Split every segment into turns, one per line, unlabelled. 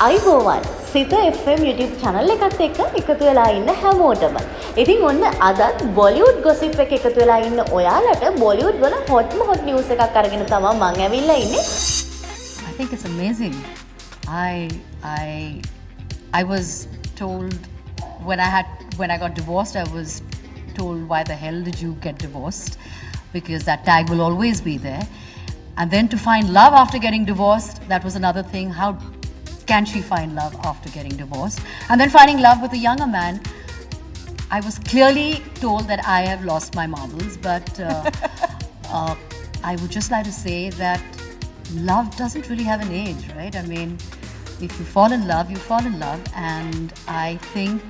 අයිබෝවන් සිත FM YouTube channel එකත් එක්ක එකතු වෙලා ඉන්න හැමෝටම. ඉතින් ඔන්න අදත් බොලිවුඩ් ගොසිප් එක එකතු වෙලා ඉන්න ඔයාලට බොලිවුඩ් වල hotම hot news එකක් අරගෙන තමයි මම ඇවිල්ලා ඉන්නේ.
I think it's amazing. I was told when I got divorced, I was told, why the hell did you get divorced? Because that tag will always be there. And then to find love after getting divorced, that was another thing. How can she find love after getting divorced? And then finding love with a younger man. I was clearly told that I have lost my marbles, but I would just like to say that love doesn't really have an age, right? I mean, if you fall in love, you fall in love. And I think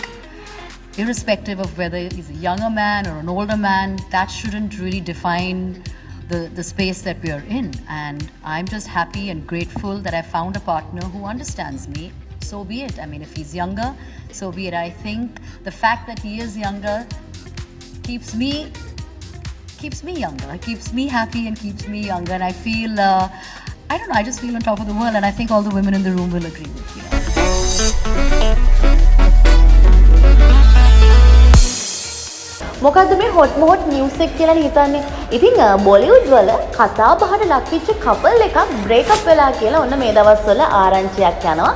irrespective of whether he's a younger man or an older man, that shouldn't really define the space that we are in. And I'm just happy and grateful that I found a partner who understands me. So be it. I mean, if he's younger, so be it. I think the fact that he is younger keeps me younger. It keeps me happy and keeps me younger. And I feel, I don't know, I just feel on top of the world. And I think all the women in the room will agree with me.
මොකද්ද මේ hot news එක කියලා හිතන්නේ. ඉතින් Bollywood වල කතා බහට ලක්විච්ච couple එකක් break up වෙලා කියලා ඔන්න මේ දවස්වල ආරංචියක් යනවා.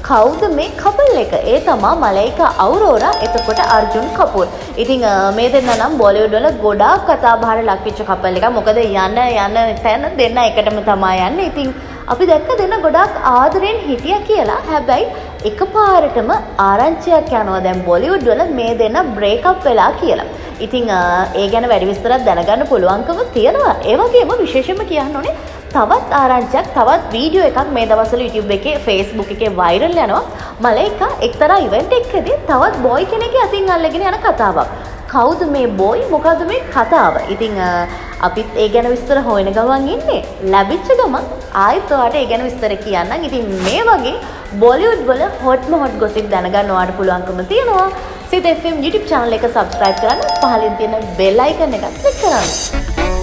කවුද මේ කපල් එක? ඒ තමයි මලයිකා අවුරෝරා එතකොට අර්ජුන් කපූර්. ඉතින් මේ දෙන්න නම් බොලිවුඩ් වල ගොඩාක් කතා බහට ලක්විච්ච කපල් එකක්. මොකද යන තැන දෙන්න එකටම තමයි යන්නේ. ඉතින් අපි දැක්ක දෙන්න ගොඩාක් ආදරෙන් හිටියා කියලා. හැබැයි එකපාරටම ආරංචියක් යනවා දැන් බොලිවුඩ් වල මේ දෙන්න බ්‍රේක් අප් වෙලා කියලා. ඉතින් ඒ ගැන වැඩි විස්තරයක් දැනගන්න පුළුවන්කම තියෙනවා. ඒ වගේම විශේෂයෙන්ම කියන්න ඕනේ තවත් ආරංචියක් තවත් වීඩියෝ එකක් මේ දවස්වල YouTube එකේ Facebook එකේ වයිරල් යනවා. මලයිකා එක්තරා ඉවෙන්ට් එකකදී තවත් බොයි කෙනෙක්ගේ අතින් අල්ලගෙන යන කතාවක්. කවුද මේ බොයි? මොකද්ද මේ කතාව? ඉතින් අපිත් ඒ ගැන විස්තර හොයන ගමන් ඉන්නේ. ලැබිච්ච ගමන් ආයෙත් ඔයාලට ඒ ගැන විස්තර කියන්නම්. ඉතින් මේ වගේ බොලිවුඩ් වල hotම hot gossip දැනගන්න ඔයාලට පුළුවන්කම තියෙනවා. සිත FM YouTube channel එක subscribe කරන්න පහලින් තියෙන bell icon එක click කරන්න.